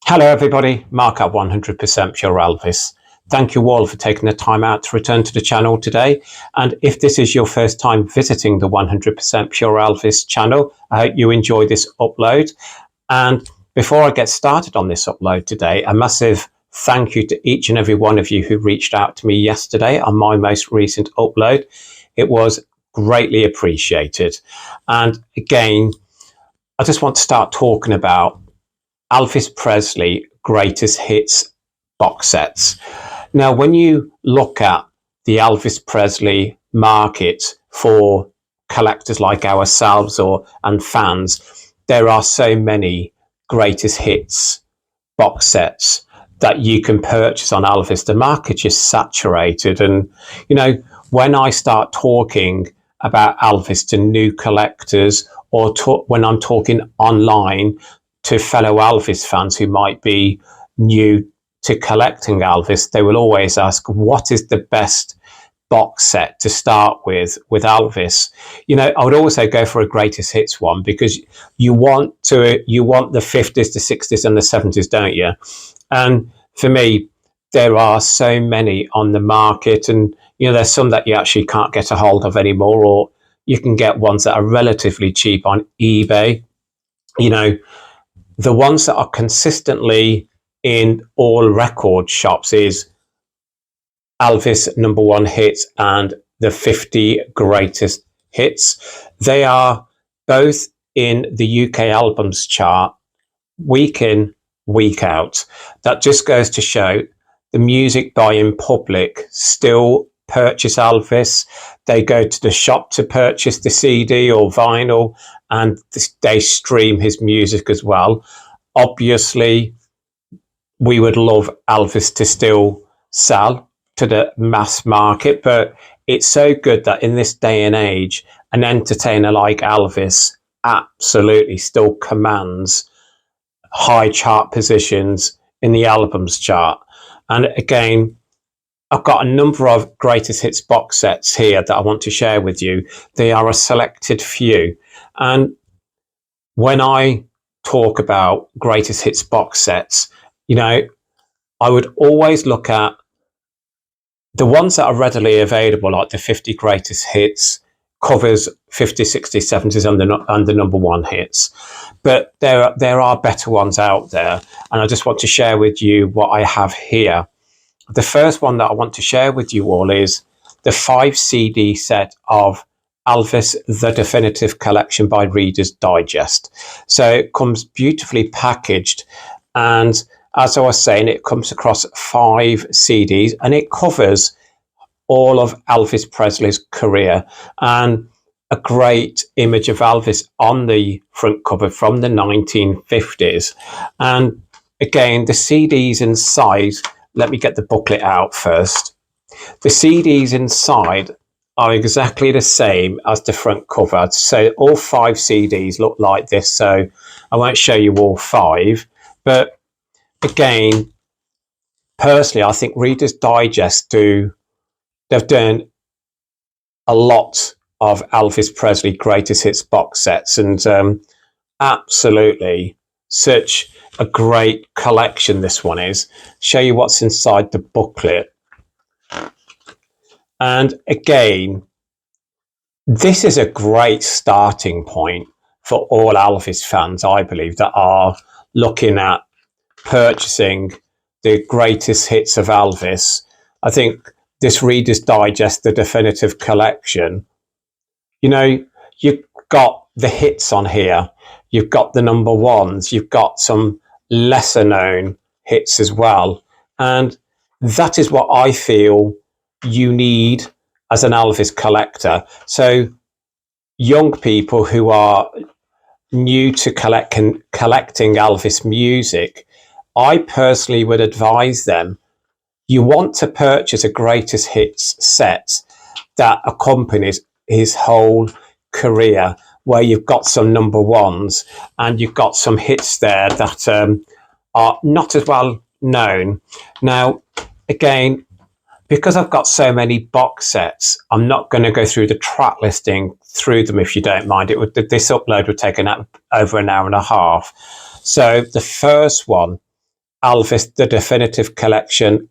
Hello everybody, Mark at 100% Pure Elvis. Thank you all for taking the time out to return to the channel today. And if this is your first time visiting the 100% Pure Elvis channel, I hope you enjoy this upload. And before I get started on this upload today, a massive thank you to each and every one of you who reached out to me yesterday on my most recent upload. It was greatly appreciated. And again, I just want to start talking about Elvis Presley Greatest Hits box sets. Now, when you look at the Elvis Presley market for collectors like ourselves and fans, there are so many greatest hits box sets that you can purchase on Elvis. The market is saturated. And, you know, when I start talking about Elvis to new collectors or when I'm talking online to fellow Elvis fans who might be new to collecting Elvis, they will always ask, what is the best box set to start with Elvis? You know, I would always say go for a greatest hits one, because you want the 50s, the 60s and the 70s, don't you? And for me, there are so many on the market, and you know, there's some that you actually can't get a hold of anymore, or you can get ones that are relatively cheap on eBay. You know, the ones that are consistently in all record shops is Elvis #1 hits and the 50 greatest hits. They are both in the UK albums chart week in, week out. That just goes to show the music buying public still purchase Elvis. They go to the shop to purchase the CD or vinyl, and they stream his music as well. Obviously, we would love Elvis to still sell to the mass market, but it's so good that in this day and age, an entertainer like Elvis absolutely still commands high chart positions in the albums chart. And again, I've got a number of greatest hits box sets here that I want to share with you. They are a selected few. And when I talk about greatest hits box sets, you know, I would always look at the ones that are readily available, like the 50 greatest hits, covers 50s, 60s, 70s and the #1 hits. But there are better ones out there. And I just want to share with you what I have here. The first one that I want to share with you all is the 5 CD set of Elvis The Definitive Collection by Reader's Digest. So it comes beautifully packaged, and as I was saying, it comes across 5 CDs and it covers all of Elvis Presley's career, and a great image of Elvis on the front cover from the 1950s. And again, the CDs inside, let me get the booklet out first. The CDs inside are exactly the same as the front cover. So all 5 CDs look like this. So I won't show you all 5, but again, personally, I think Reader's Digest they've done a lot of Elvis Presley Greatest Hits box sets, and absolutely such a great collection this one is. Show you what's inside the booklet. And again, this is a great starting point for all Elvis fans, I believe, that are looking at purchasing the greatest hits of Elvis. I think this Reader's Digest, the definitive collection, you know, you've got the hits on here, you've got the #1s, you've got some lesser known hits as well. And that is what I feel you need as an Elvis collector. So young people who are new to collecting Elvis music, I personally would advise them, you want to purchase a greatest hits set that accompanies his whole career, where you've got some #1s and you've got some hits there that are not as well known. Now, again, because I've got so many box sets, I'm not going to go through the track listing through them, if you don't mind. This upload would take over an hour and a half. So the first one, Elvis, the Definitive Collection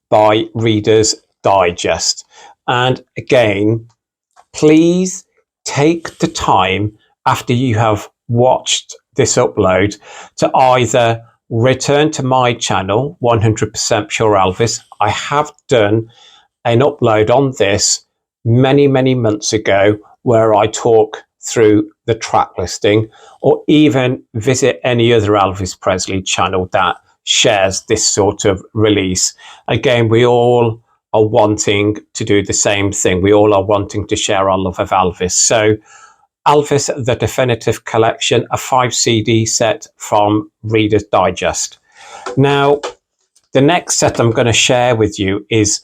by Reader's Digest. And again, please take the time after you have watched this upload to either return to my channel, 100% Pure Elvis. I have done an upload on this many, many months ago where I talk through the track listing, or even visit any other Elvis Presley channel that shares this sort of release. Again, we all are wanting to do the same thing. We all are wanting to share our love of Elvis. So Elvis, the Definitive Collection, a 5 CD set from Reader's Digest. Now, the next set I'm going to share with you is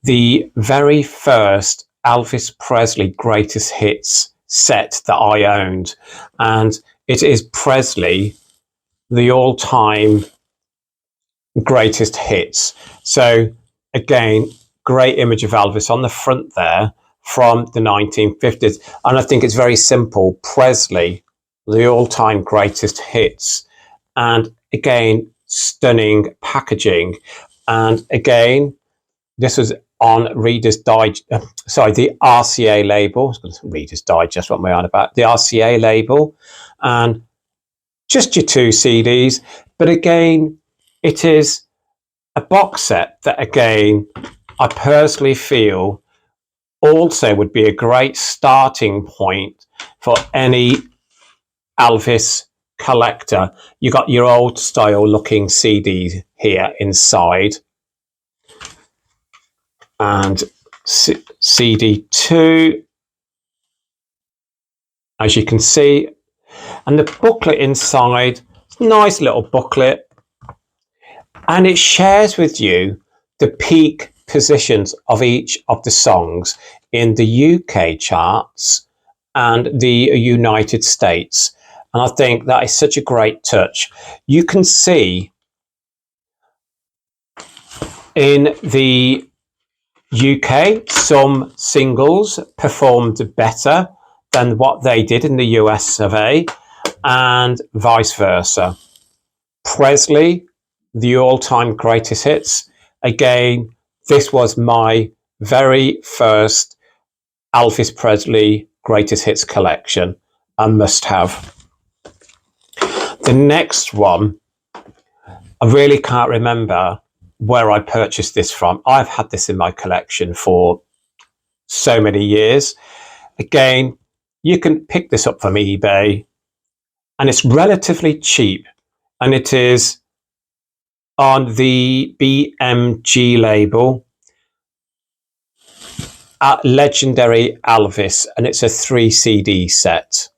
the very first Elvis Presley Greatest Hits set that I owned. And it is Presley, the all-time greatest hits. So again, great image of Elvis on the front there from the 1950s. And I think it's very simple. Presley, the all-time greatest hits. And again, stunning packaging. And again, this was on Reader's Digest, the RCA label. Reader's Digest, what am I on about? The RCA label. And just your 2 CDs. But again, it is a box set that, again, I personally feel also would be a great starting point for any Elvis collector. You got your old style looking CDs here inside, and CD2, as you can see, and the booklet inside, nice little booklet, and it shares with you the peak positions of each of the songs in the UK charts and the United States. And I think that is such a great touch. You can see in the UK, some singles performed better than what they did in the US of A, and vice versa. Presley, the all-time greatest hits. Again, this was my very first Elvis Presley greatest hits collection, and must have. The next one, I really can't remember where I purchased this from. I've had this in my collection for so many years. Again, you can pick this up from eBay, and it's relatively cheap, and it is on the BMG label at Legendary Elvis, and it's a 3 CD set.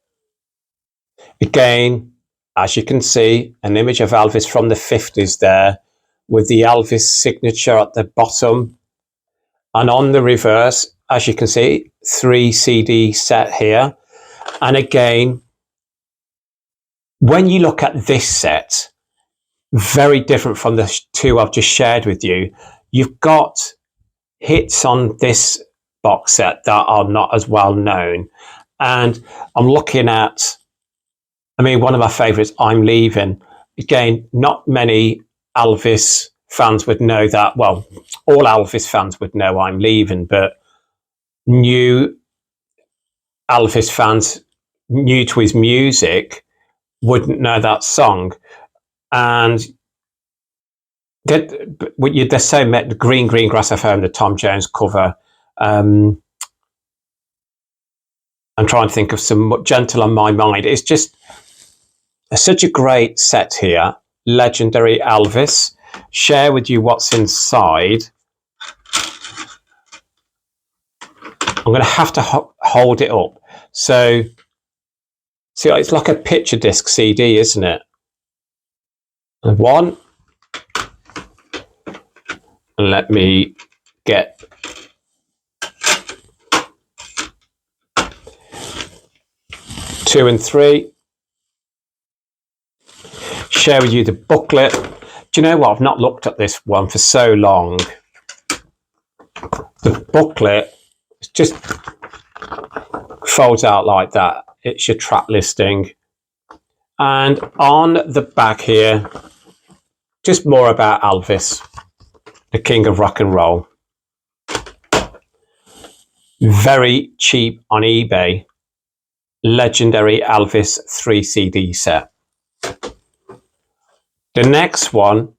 Again, as you can see, an image of Elvis from the 50s there, with the Elvis signature at the bottom. And on the reverse, as you can see, 3 CD set here. And again, when you look at this set, very different from the 2 I've just shared with you. You've got hits on this box set that are not as well known. And I'm looking at, one of my favorites, I'm Leaving. Again, not many Elvis fans would know that. Well, all Elvis fans would know I'm Leaving, but new Elvis fans, new to his music, wouldn't know that song. And they're so met Green Grass of Home, the Tom Jones cover. I'm trying to think of some Gentle on My Mind. It's just such a great set here. Legendary Elvis. Share with you what's inside. I'm going to have to hold it up. So, see, it's like a picture disc CD, isn't it? And one. Let me get 2 and 3. Share with you the booklet. Do you know what? I've not looked at this one for so long. The booklet just folds out like that. It's your track listing. And on the back here, just more about Elvis, the king of rock and roll. Very cheap on eBay. Legendary Elvis 3 CD set. The next one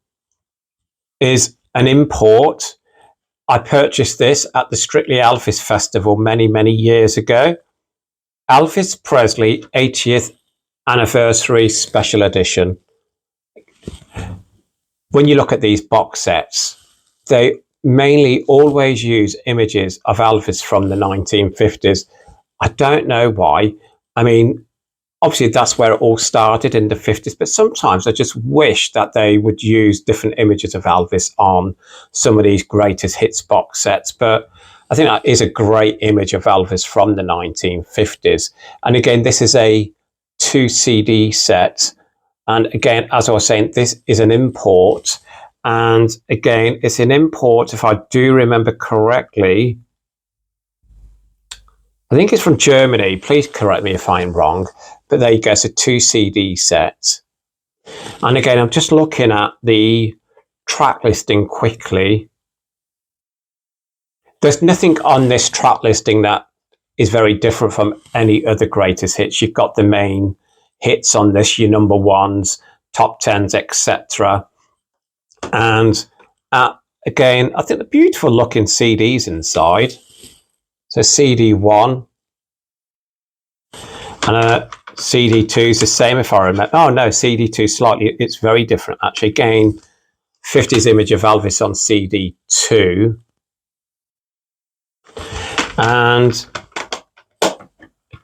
is an import. I purchased this at the Strictly Elvis Festival many years ago. Elvis Presley 80th Anniversary Special Edition. When you look at these box sets, they mainly always use images of Elvis from the 1950s. I don't know why. I mean, obviously that's where it all started in the 50s, but sometimes I just wish that they would use different images of Elvis on some of these greatest hits box sets. But I think that is a great image of Elvis from the 1950s. And again, this is a 2 CD set. And again, as I was saying, this is an import. And again, it's an import, if I do remember correctly, I think it's from Germany. Please correct me if I'm wrong. But there you go, it's a 2 CD set. And again, I'm just looking at the track listing quickly. There's nothing on this track listing that is very different from any other greatest hits. You've got the main hits on this, your number ones, top tens, etc. And again, I think the beautiful looking CDs inside. So CD1 and CD2 is the same if I remember. Oh no, CD2 slightly, it's very different actually. Again, 50s image of Elvis on CD2. And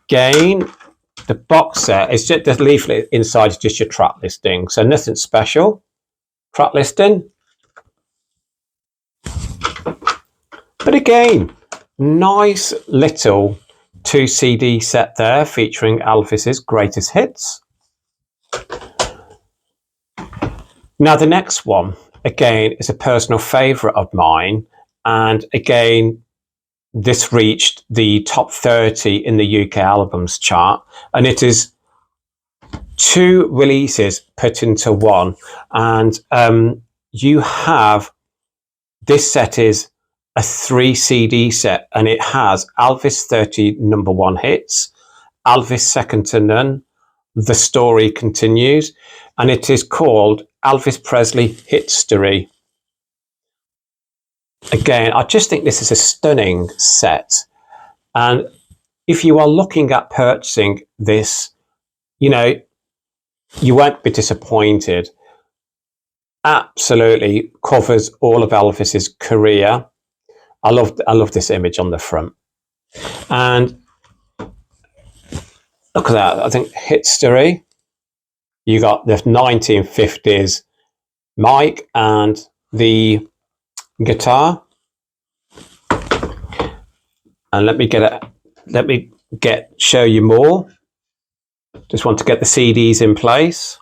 again, the box set is just the leaflet inside is just your track listing. So nothing special. Track listing. But again, nice little 2 CD set there featuring Elvis's greatest hits. Now the next one, again, is a personal favourite of mine. And again, this reached the top 30 in the UK albums chart. And it is 2 releases put into one. And you have, this set is a 3 CD set, and it has Elvis 30 number 1 hits, Elvis Second to None, The Story Continues, and it is called Elvis Presley History. Again, I just think this is a stunning set, and if you are looking at purchasing this, you know, you won't be disappointed. Absolutely covers all of Elvis's career. I love this image on the front. And look at that. I think history. You got the 1950s mic and the guitar. And let me show you more. Just want to get the CDs in place.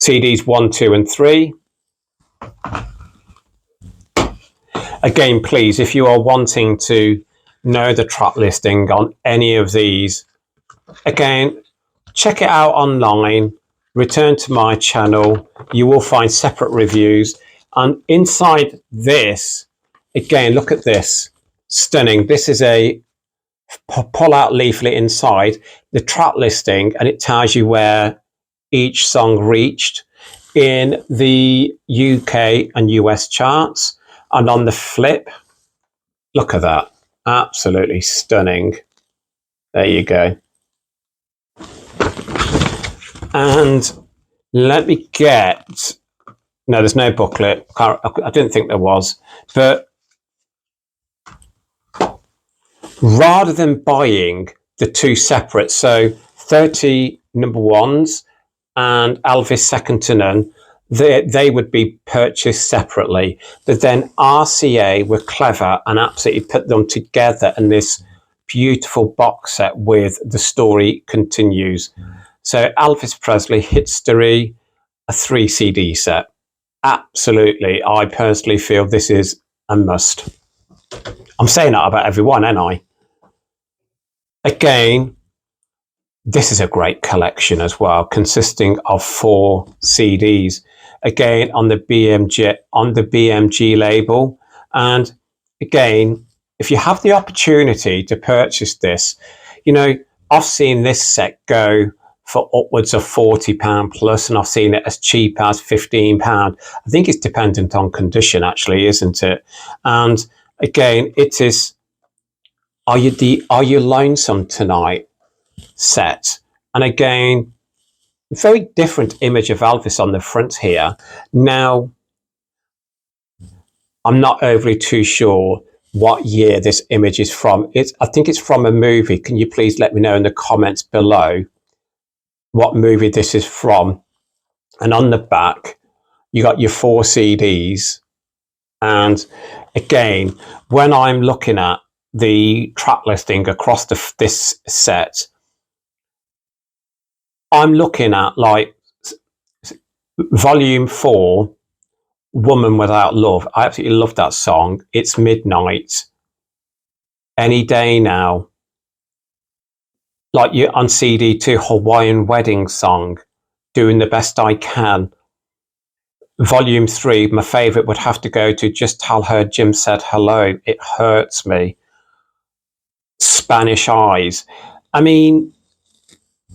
CDs 1, 2, and 3. Again, please, if you are wanting to know the track listing on any of these, again, check it out online, return to my channel, you will find separate reviews. And inside this, again, look at this, stunning. This is a pull-out leaflet inside, the track listing, and it tells you where each song reached in the UK and US charts. And on the flip, look at that, absolutely stunning. There you go. And let me get, no, there's no booklet. I didn't think there was, but rather than buying the 2 separate, so 30 number 1s and Elvis Second to None, they would be purchased separately. But then RCA were clever and absolutely put them together in this beautiful box set with The Story Continues. So Elvis Presley History, a 3 CD set. Absolutely. I personally feel this is a must. I'm saying that about everyone, ain't I? Again, this is a great collection as well, consisting of 4 CDs. Again, on the BMG label. And again, if you have the opportunity to purchase this, you know, I've seen this set go for upwards of £40 plus, and I've seen it as cheap as £15. I think it's dependent on condition, actually, isn't it? And again, it is Are You Lonesome Tonight set. And again, very different image of Elvis on the front here. Now, I'm not overly too sure what year this image is from. I think it's from a movie. Can you please let me know in the comments below what movie this is from? And on the back, you got your 4 CDs. And again, when I'm looking at the track listing across this set, I'm looking at like volume 4, Woman Without Love. I absolutely love that song. It's Midnight. Any Day Now. Like you on CD 2, Hawaiian Wedding Song, Doing the Best I Can. Volume 3, my favourite would have to go to Just Tell Her Jim Said Hello. It Hurts Me. Spanish Eyes. I mean,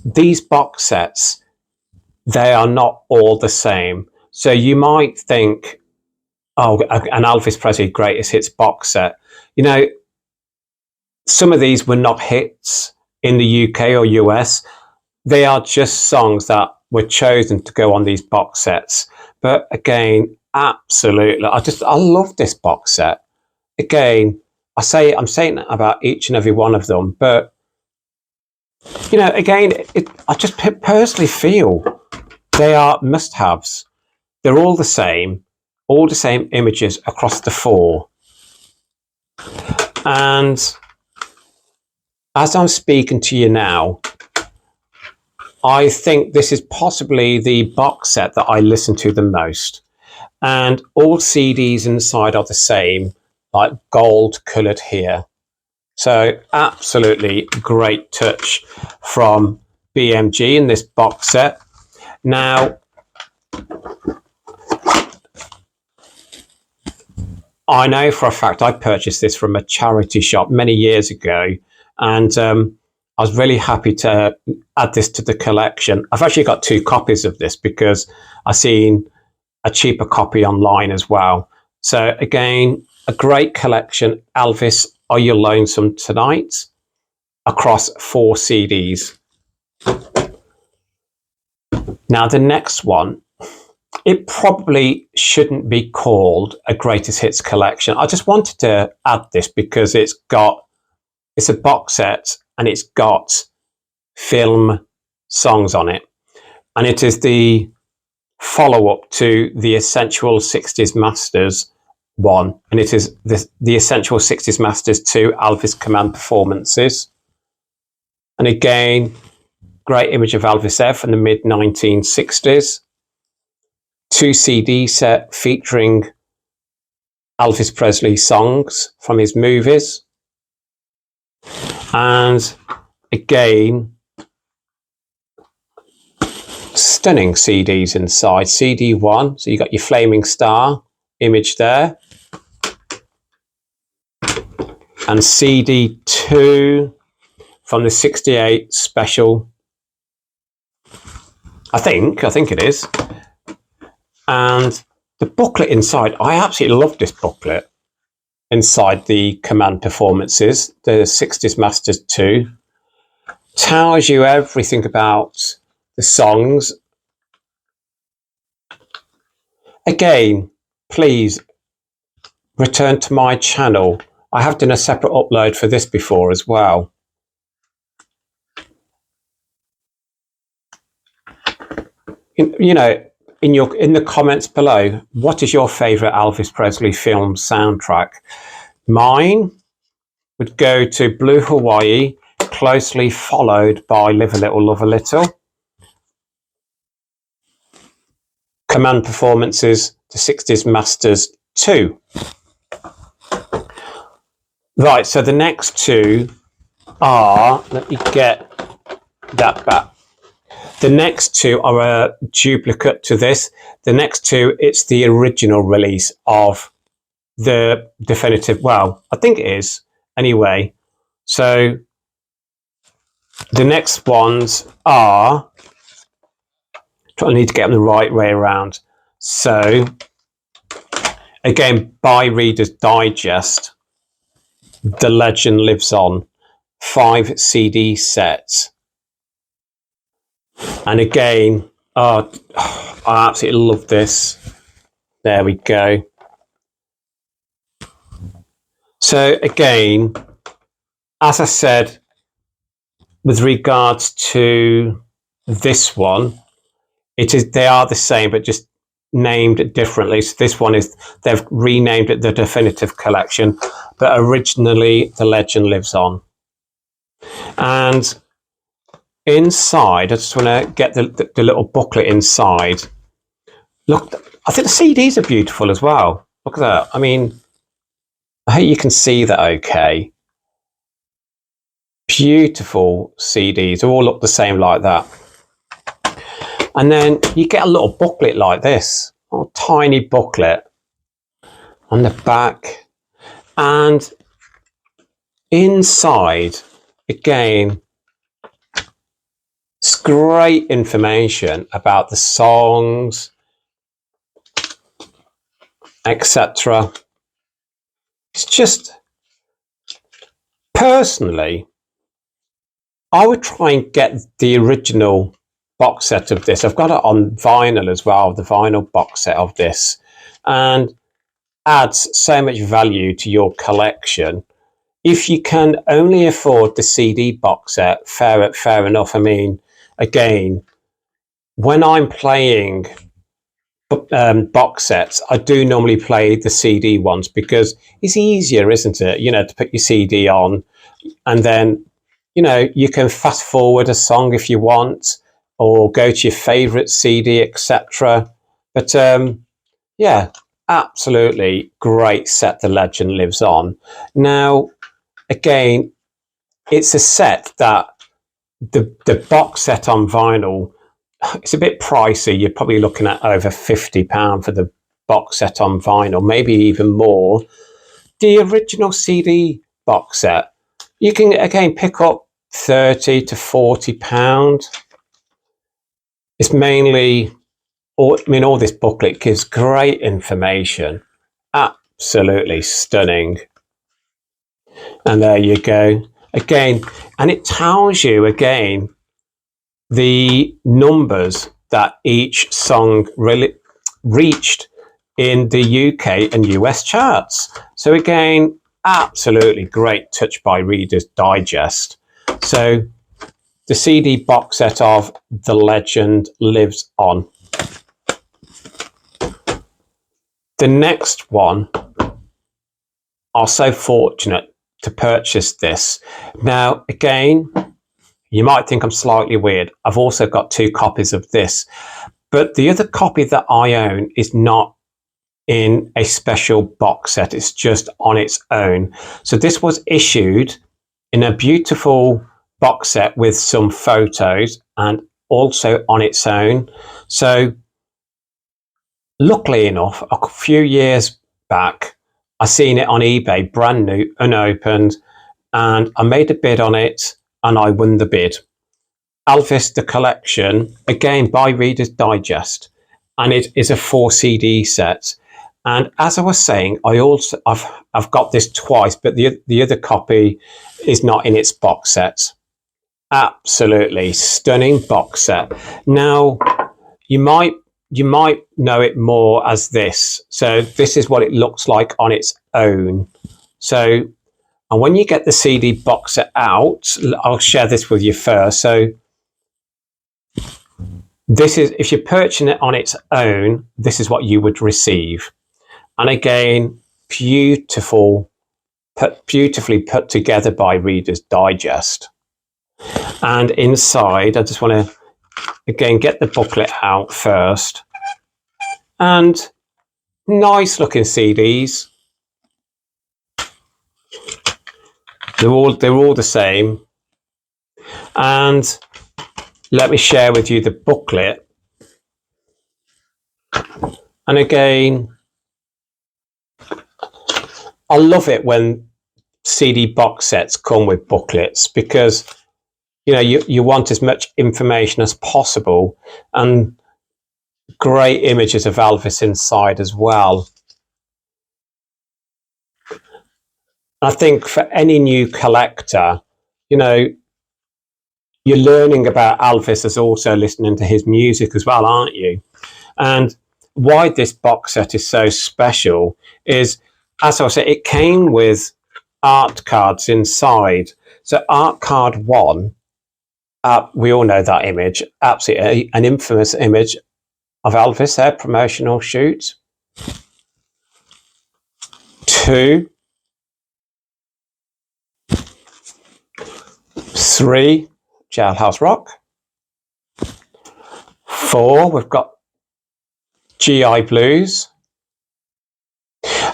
these box sets, they are not all the same. So you might think, oh, an Elvis Presley Greatest Hits box set. You know, some of these were not hits in the UK or US. They are just songs that were chosen to go on these box sets. But again, absolutely, I love this box set. Again, I'm saying that about each and every one of them, but you know, again, I just personally feel they are must-haves. They're all the same images across the 4. And as I'm speaking to you now, I think this is possibly the box set that I listen to the most. And all CDs inside are the same, like gold coloured here. So absolutely great touch from BMG in this box set. Now, I know for a fact I purchased this from a charity shop many years ago, and I was really happy to add this to the collection. I've actually got 2 copies of this because I've seen a cheaper copy online as well. So again, a great collection. Elvis, Are You Lonesome Tonight? Across 4 CDs. Now the next one, it probably shouldn't be called a greatest hits collection. I just wanted to add this because it's a box set and it's got film songs on it. And it is the follow-up to the Essential 60s Masters 1. And it is the Essential 60s Masters 2 Elvis Command Performances. And again, great image of Elvis there from the mid-1960s. 2 CD set featuring Elvis Presley songs from his movies. And again, stunning CDs inside. CD 1, so you got your Flaming Star image there. And CD 2 from the 68 special. I think it is. And the booklet inside, I absolutely love this booklet inside the Command Performances, the 60s Masters 2. Tells you everything about the songs. Again, please return to my channel. I have done a separate upload for this before as well. You know, in the comments below, what is your favorite Elvis Presley film soundtrack? Mine would go to Blue Hawaii, closely followed by Live a Little, Love a Little. Command Performances, the 60s Masters 2. Right, so the next two are, let me get that back. The next two are a duplicate to this. The next two, it's the original release of the definitive, well, I think it is, anyway. So the next ones are, I need to get them the right way around. So again, by Reader's Digest, The Legend Lives On, 5 CD sets. And again, I absolutely love this. There we go. So again, as I said, with regards to this one, they are the same, but just named differently. So this one is, they've renamed it the Definitive Collection, but originally The Legend Lives On. And inside, I just want to get the little booklet inside. Look, I think the CDs are beautiful as well. Look at that. I mean, I hope you can see that okay. Beautiful CDs. They all look the same like that. And then you get a little booklet like this. A tiny booklet on the back. And inside, again, it's great information about the songs, etc. It's just, personally, I would try and get the original box set of this. I've got it on vinyl as well, the vinyl box set of this, and adds so much value to your collection. If you can only afford the CD box set, fair enough. I mean, again, when I'm playing box sets, I do normally play the CD ones because it's easier, isn't it? You know, to put your CD on, and then, you know, you can fast forward a song if you want, or go to your favorite CD, etc. But yeah, absolutely great set. The Legend Lives On. Now, again, it's a set that the box set on vinyl, it's a bit pricey. You're probably looking at over £50 for the box set on vinyl, maybe even more. The original CD box set, you can again pick up £30 to £40. It's mainly, all this booklet gives great information, absolutely stunning. And there you go again, and it tells you again the numbers that each song really reached in the UK and US charts. So again, absolutely great touch by Reader's Digest. So the CD box set of The Legend Lives On. The next one, I was so fortunate to purchase this. Now, again, you might think I'm slightly weird. I've also got 2 copies of this, but the other copy that I own is not in a special box set. It's just on its own. So this was issued in a beautiful box set with some photos and also on its own. So luckily enough, a few years back, I seen it on eBay, brand new, unopened, and I made a bid on it and I won the bid. Elvis the Collection, again by Reader's Digest, and it is a 4 CD set. And as I was saying, I've got this twice, but the other copy is not in its box set. Absolutely stunning box set. Now, you might know it more as this. So this is what it looks like on its own. So, and when you get the CD box set out, I'll share this with you first. So this is, if you're purchasing it on its own, this is what you would receive. And again, beautifully put together by Reader's Digest. And inside, I just want to, again, get the booklet out first. and nice looking CDs. They're all the same. And let me share with you the booklet. And again, I love it when CD box sets come with booklets, because you want as much information as possible, and great images of Elvis inside as well. I think for any new collector, you're learning about Elvis as also listening to his music as well, aren't you? And why this box set is so special is, as I said, it came with art cards inside. So art card 1, we all know that image, absolutely an infamous image of Elvis there, promotional shoot. 2, 3, Jailhouse Rock. 4, we've got GI Blues.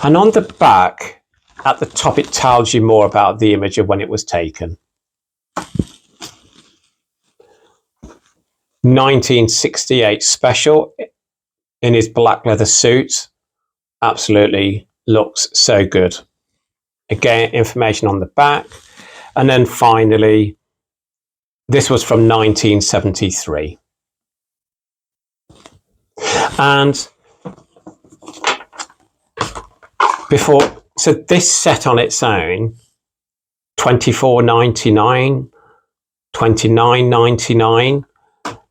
And on the back, at the top, it tells you more about the image of when it was taken. 1968 special in his black leather suit. Absolutely looks so good. Again, information on the back. And then finally, this was from 1973. And so this set on its own, $24.99, $29.99.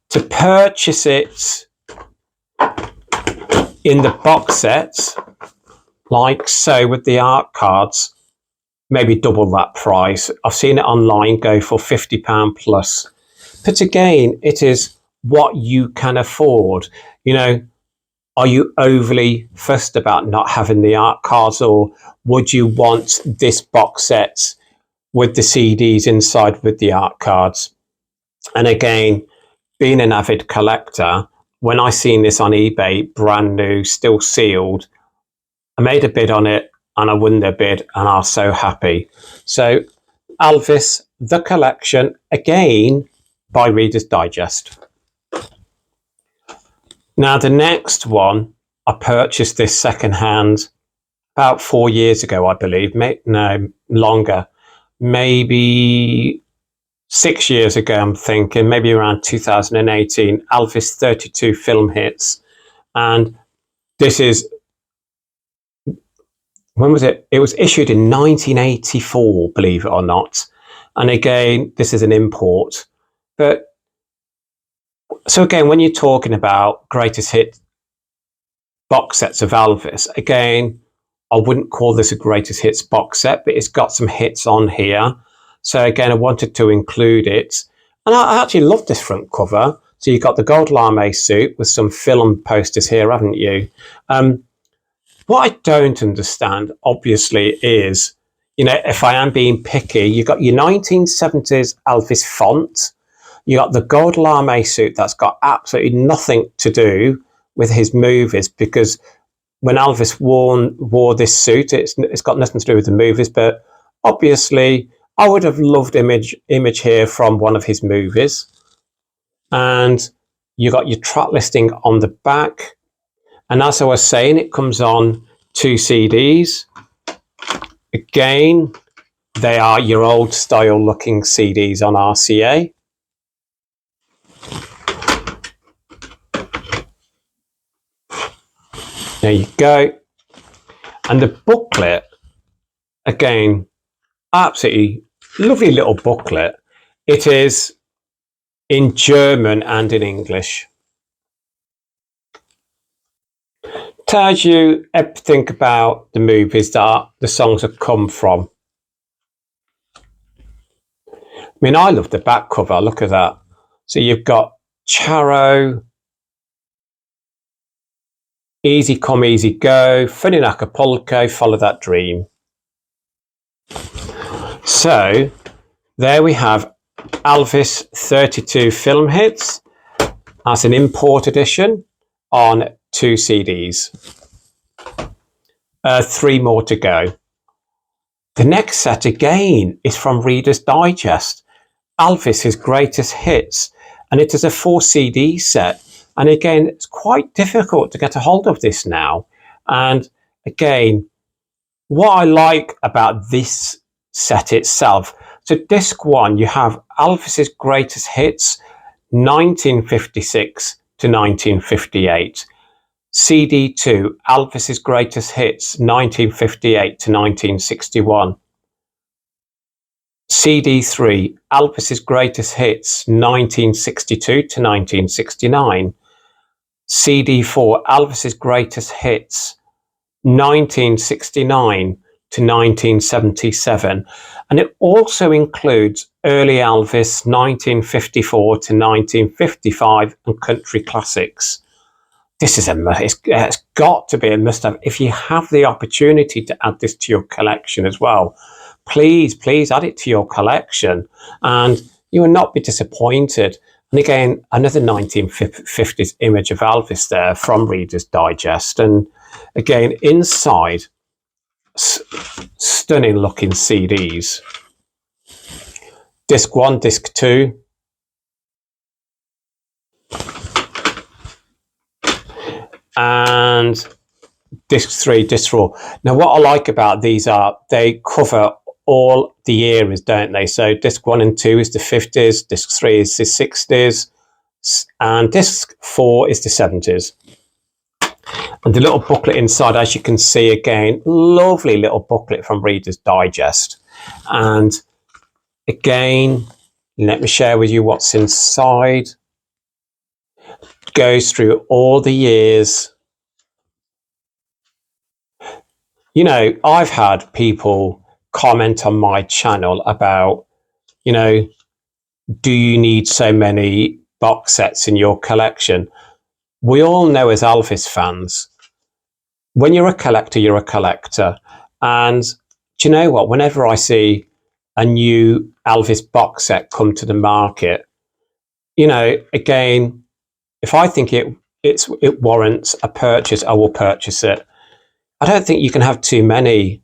To purchase it in the box set, like so with the art cards, maybe double that price. I've seen it online go for £50 plus. But again, it is what you can afford. Are you overly fussed about not having the art cards, or would you want this box set with the CDs inside with the art cards? And again, being an avid collector, when I seen this on eBay, brand new, still sealed, I made a bid on it and I won the bid, and I was so happy. So Elvis, The Collection, again, by Reader's Digest. Now, the next one, I purchased this secondhand about 4 years ago, I believe. No, longer. Maybe 6 years ago, I'm thinking, maybe around 2018, Elvis 32 Film Hits. And this is, when was it? It was issued in 1984, believe it or not. And again, this is an import. But so again, when you're talking about greatest hit box sets of Elvis, again, I wouldn't call this a greatest hits box set, but it's got some hits on here. So again, I wanted to include it. And I actually love this front cover. So you've got the gold lame suit with some film posters here, haven't you? What I don't understand, obviously, is, if I am being picky, you've got your 1970s Elvis font. You got the gold lame suit that's got absolutely nothing to do with his movies, because when Elvis wore this suit, it's got nothing to do with the movies. But obviously, I would have loved image here from one of his movies. And you got your track listing on the back. And as I was saying, it comes on 2 CDs. Again, they are your old style looking CDs on RCA. There you go. And the booklet, again, absolutely lovely little booklet. It is in German and in English. Tells you everything about the movies that the songs have come from. I mean, I love the back cover. Look at that. So you've got Charo, Easy Come, Easy Go, Fun in Acapulco, Follow That Dream. So there we have Elvis 32 Film Hits as an import edition on 2 CDs. 3 more to go. The next set again is from Reader's Digest, Elvis's Greatest Hits, and it is a 4 CD set. And again, it's quite difficult to get a hold of this now. And again, what I like about this set itself, so disc 1, you have Elvis's Greatest Hits, 1956 to 1958. CD 2, Elvis's Greatest Hits, 1958 to 1961. CD 3, Elvis's Greatest Hits, 1962 to 1969. CD 4, Elvis's Greatest Hits, 1969 to 1977. And it also includes early Elvis, 1954 to 1955, and country classics. This is it's got to be a must-have. If you have the opportunity to add this to your collection as well, please add it to your collection, and you will not be disappointed. And again, another 1950s image of Elvis there from Reader's Digest. And again, inside, stunning looking CDs. Disc 1, Disc 2. And disc 3, disc 4. Now, what I like about these are they cover all the eras, don't they? So disc 1 and 2 is the 50s, disc 3 is the 60s, and disc 4 is the 70s. And the little booklet inside, as you can see, again, lovely little booklet from Reader's Digest. And again, let me share with you what's inside. Goes through all the years. You know, I've had people comment on my channel about, you know, do you need so many box sets in your collection? We all know as Elvis fans, when you're a collector, you're a collector. And do you know what? Whenever I see a new Elvis box set come to the market, you know, again, if I think it warrants a purchase, I will purchase it. I don't think you can have too many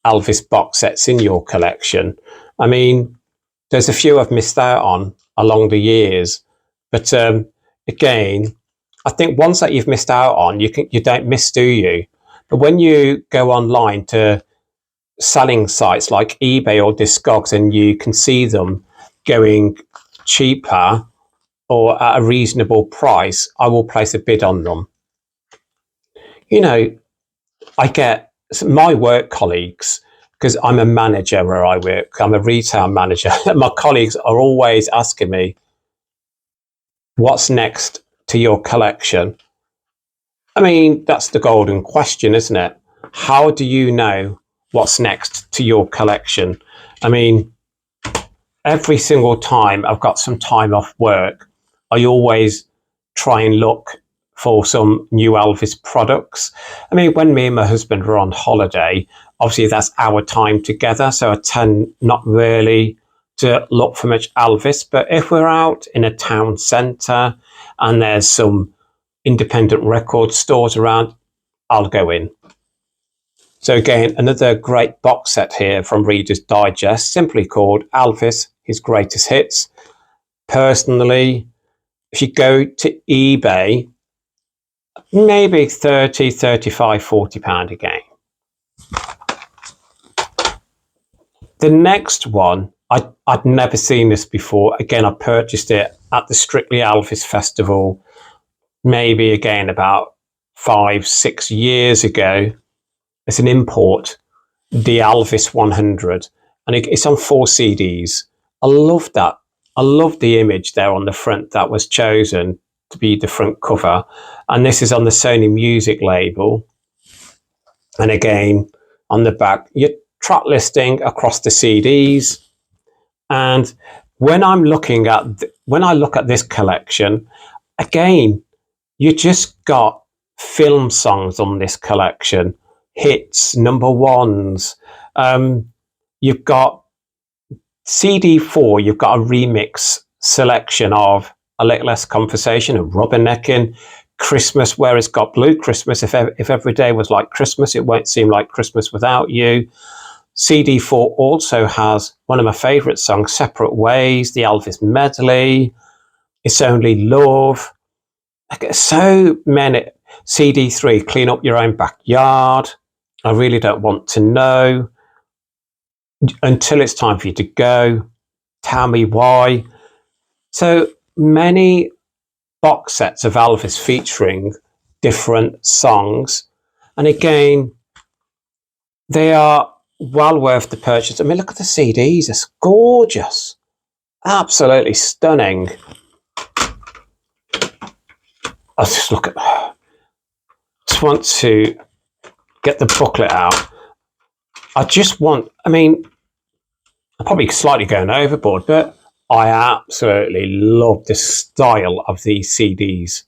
Elvis box sets in your collection. I mean, there's a few I've missed out on along the years, but again, I think ones that you've missed out on, you don't miss, do you? But when you go online to selling sites like eBay or Discogs, and you can see them going cheaper or at a reasonable price, I will place a bid on them. You know, I get my work colleagues, because I'm a manager where I work, I'm a retail manager. My colleagues are always asking me, what's next to your collection? I mean, that's the golden question, isn't it? How do you know what's next to your collection? I mean, every single time I've got some time off work, I always try and look for some new Elvis products. I mean, when me and my husband were on holiday, obviously that's our time together, so I tend not really to look for much Elvis. But if we're out in a town centre and there's some independent record stores around, I'll go in. So again, another great box set here from Reader's Digest, simply called Elvis, His Greatest Hits. Personally, if you go to eBay, maybe 30, 35, 40 pound again. The next one, I'd never seen this before. Again, I purchased it at the Strictly Elvis Festival, maybe again about 5-6 years ago. It's an import, the Elvis 100, and it's on 4 CDs. I love that. I love the image there on the front that was chosen to be the front cover, and this is on the Sony Music label. And again, on the back, your track listing across the CDs. And when I look at this collection, again, you just got film songs on this collection, hits, number ones. You've got CD 4, you've got a remix selection of A Little Less Conversation, of Rubbernecking, Christmas, Where It's Got Blue Christmas. If every day was like Christmas, it won't seem like Christmas without you. CD4 also has one of my favourite songs, Separate Ways, the Elvis medley, It's Only Love. So many. CD3, Clean Up Your Own Backyard, I Really Don't Want to Know, Until It's Time for You to Go, Tell Me Why. So many box sets of Elvis featuring different songs. And again, they are well worth the purchase. I mean, look at the CDs. It's gorgeous. Absolutely stunning. I'll just look at... Just want to get the booklet out. I mean, I'm probably slightly going overboard, but I absolutely love the style of these CDs.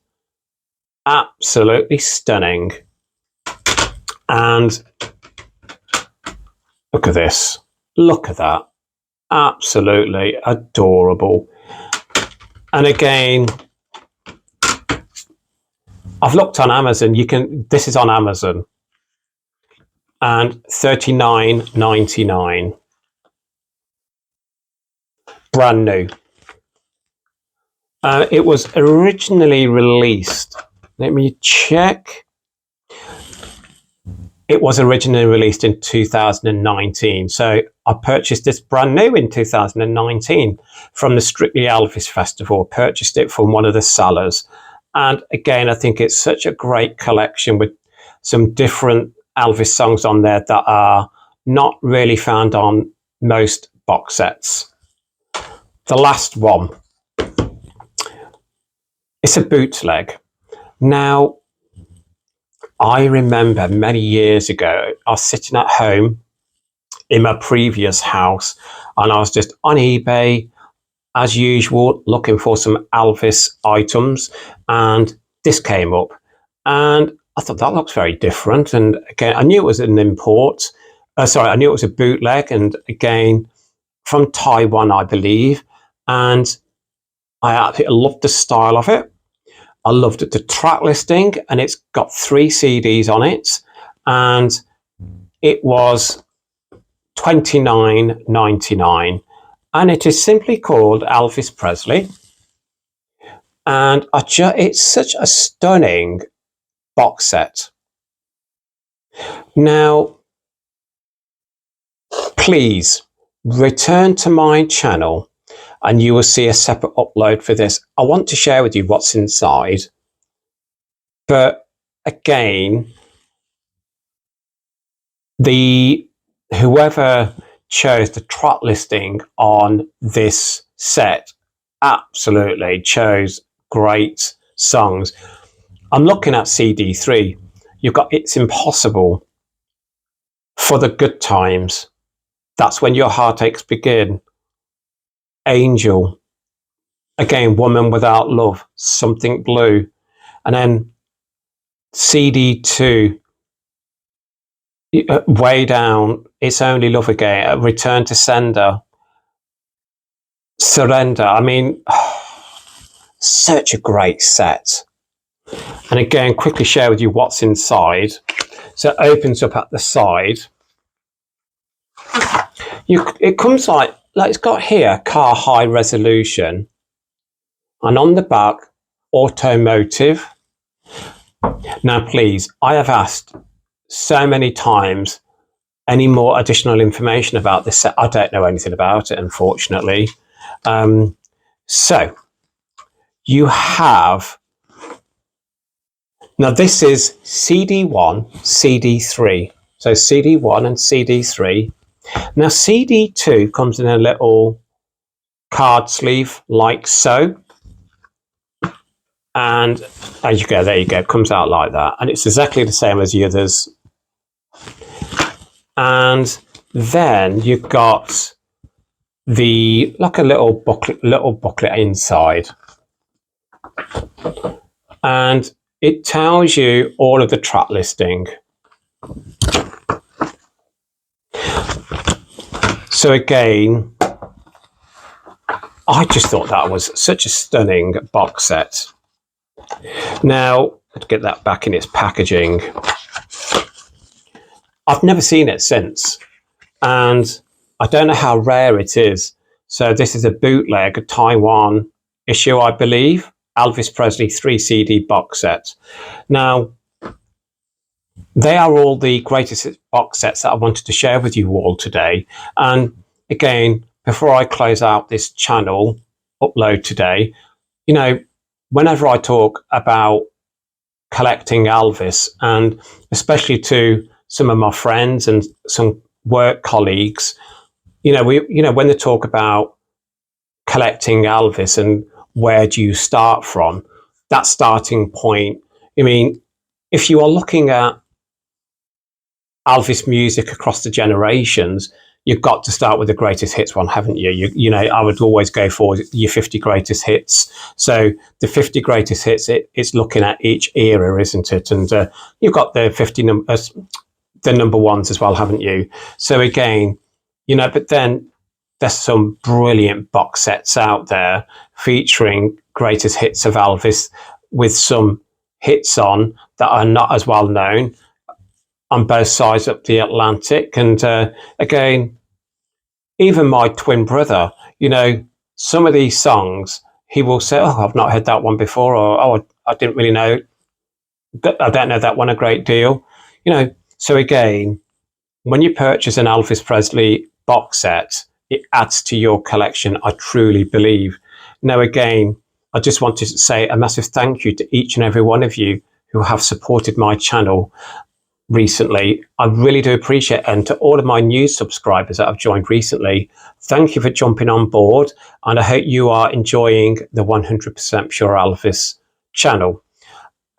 Absolutely stunning. And look at this. Look at that. Absolutely adorable. And again, I've looked on Amazon. This is on Amazon. And $39.99. Brand new. It was originally released. Let me check. It was originally released in 2019. So I purchased this brand new in 2019 from the Strictly Elvis Festival. Purchased it from one of the sellers. And again, I think it's such a great collection with some different Elvis songs on there that are not really found on most box sets. The last one. It's a bootleg. Now, I remember many years ago, I was sitting at home in my previous house and I was just on eBay, as usual, looking for some Elvis items, and this came up. And I thought, that looks very different. And again, I knew it was an import. I knew it was a bootleg, and again, from Taiwan, I believe. And I absolutely loved the style of it. I loved the track listing, and it's got 3 CDs on it, and it was $29.99, and it is simply called Elvis Presley. And it's such a stunning box set. Now, please return to my channel and you will see a separate upload for this. I want to share with you what's inside. But again, whoever chose the track listing on this set absolutely chose great songs. I'm looking at CD3. You've got It's Impossible, For the Good Times, That's When Your Heartaches Begin, Angel, again, Woman Without Love, Something Blue, and then CD2, way down, It's Only Love Again, Return to Sender, Surrender. I mean, such a great set. And again, quickly share with you what's inside. So it opens up at the side. It comes like it's got here car high resolution, and on the back automotive. Now please, I have asked so many times any more additional information about this set. I don't know anything about it, unfortunately. So you have, now this is CD1, CD3. So CD1 and CD3. Now CD2 comes in a little card sleeve like so. And as you go, there you go, it comes out like that. And it's exactly the same as the others. And then you've got like a little booklet inside. And it tells you all of the track listing. So again, I just thought that was such a stunning box set. Now, to get that back in its packaging. I've never seen it since, and I don't know how rare it is. So this is a bootleg, a Taiwan issue, I believe. Elvis Presley 3 CD box set. Now, they are all the greatest box sets that I wanted to share with you all today. And again, before I close out this channel upload today, you know, whenever I talk about collecting Elvis, and especially to some of my friends and some work colleagues, when they talk about collecting Elvis and where do you start from, that starting point, I mean, if you are looking at Elvis music across the generations, you've got to start with the greatest hits one, haven't you? You know, I would always go for your 50 greatest hits. So the 50 greatest hits, it's looking at each era, isn't it? And you've got the 50 the number ones as well, haven't you? So again, you know, but then there's some brilliant box sets out there featuring greatest hits of Elvis with some hits on that are not as well known on both sides of the Atlantic. And again, even my twin brother, you know, some of these songs, he will say, oh, I've not heard that one before, or oh, I didn't really know, I don't know that one a great deal. You know, so again, when you purchase an Elvis Presley box set, it adds to your collection, I truly believe. Now, again, I just want to say a massive thank you to each and every one of you who have supported my channel recently. I really do appreciate it. And to all of my new subscribers that have joined recently, thank you for jumping on board. And I hope you are enjoying the 100% Pure Elvis channel.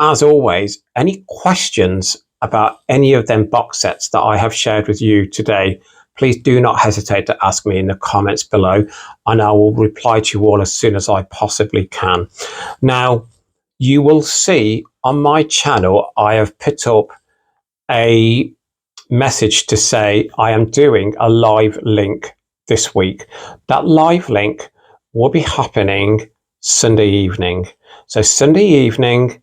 As always, any questions about any of them box sets that I have shared with you today, please do not hesitate to ask me in the comments below, and I will reply to you all as soon as I possibly can. Now, you will see on my channel, I have put up a message to say I am doing a live link this week. That live link will be happening Sunday evening. So Sunday evening,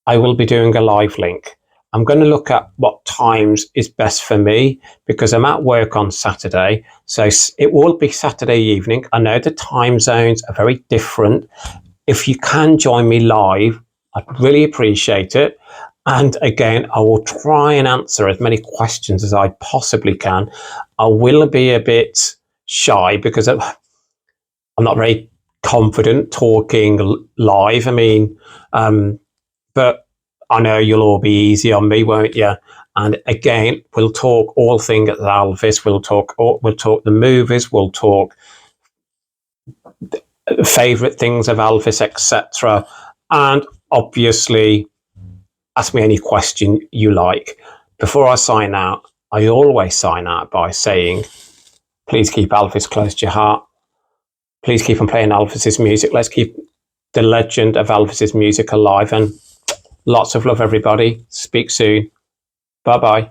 I will be doing a live link. I'm going to look at what times is best for me because I'm at work on Saturday. So it will be Saturday evening. I know the time zones are very different. If you can join me live, I'd really appreciate it. And again, I will try and answer as many questions as I possibly can. I will be a bit shy because I'm not very confident talking live. I mean, but I know you'll all be easy on me, won't you? And again, we'll talk all things Elvis. We'll talk the movies. We'll talk favorite things of Elvis, etc. And obviously, ask me any question you like. Before I sign out, I always sign out by saying, please keep Elvis close to your heart. Please keep on playing Elvis's music. Let's keep the legend of Elvis's music alive. And lots of love, everybody. Speak soon. Bye-bye.